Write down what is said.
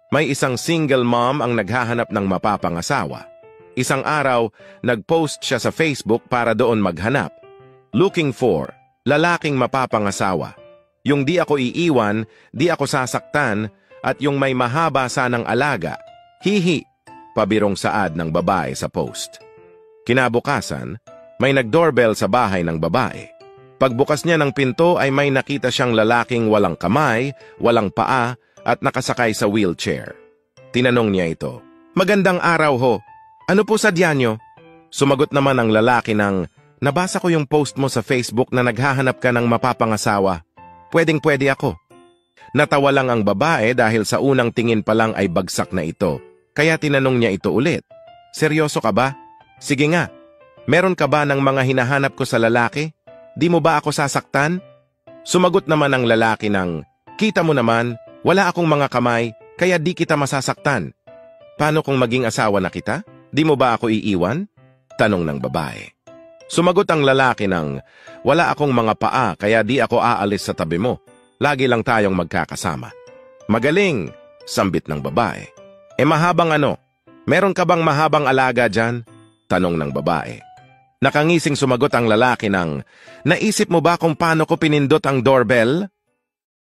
May isang single mom ang naghahanap ng mapapangasawa. Isang araw, nag-post siya sa Facebook para doon maghanap. Looking for, lalaking mapapangasawa. Yung di ako iiwan, di ako sasaktan, at yung may mahaba sanang alaga. Hihi, pabirong saad ng babae sa post. Kinabukasan, may nag-doorbell sa bahay ng babae. Pagbukas niya ng pinto ay may nakita siyang lalaking walang kamay, walang paa, at nakasakay sa wheelchair. Tinanong niya ito, "Magandang araw ho. Ano po sadya niyo?" Sumagot naman ang lalaki ng, "Nabasa ko yung post mo sa Facebook na naghahanap ka ng mapapangasawa. Pwedeng-pwede ako." Natawa lang ang babae dahil sa unang tingin pa lang ay bagsak na ito. Kaya tinanong niya ito ulit, "Seryoso ka ba? Sige nga. Meron ka ba ng mga hinahanap ko sa lalaki? Di mo ba ako sasaktan?" Sumagot naman ang lalaki ng, "Kita mo naman, wala akong mga kamay, kaya di kita masasaktan. Paano kung maging asawa na kita? Di mo ba ako iiwan?" Tanong ng babae. Sumagot ang lalaki ng, "Wala akong mga paa, kaya di ako aalis sa tabi mo. Lagi lang tayong magkakasama." "Magaling," sambit ng babae. Mahabang ano? Meron ka bang mahabang alaga dyan?" Tanong ng babae. Nakangising sumagot ang lalaki ng, "Naisip mo ba kung paano ko pinindot ang doorbell?"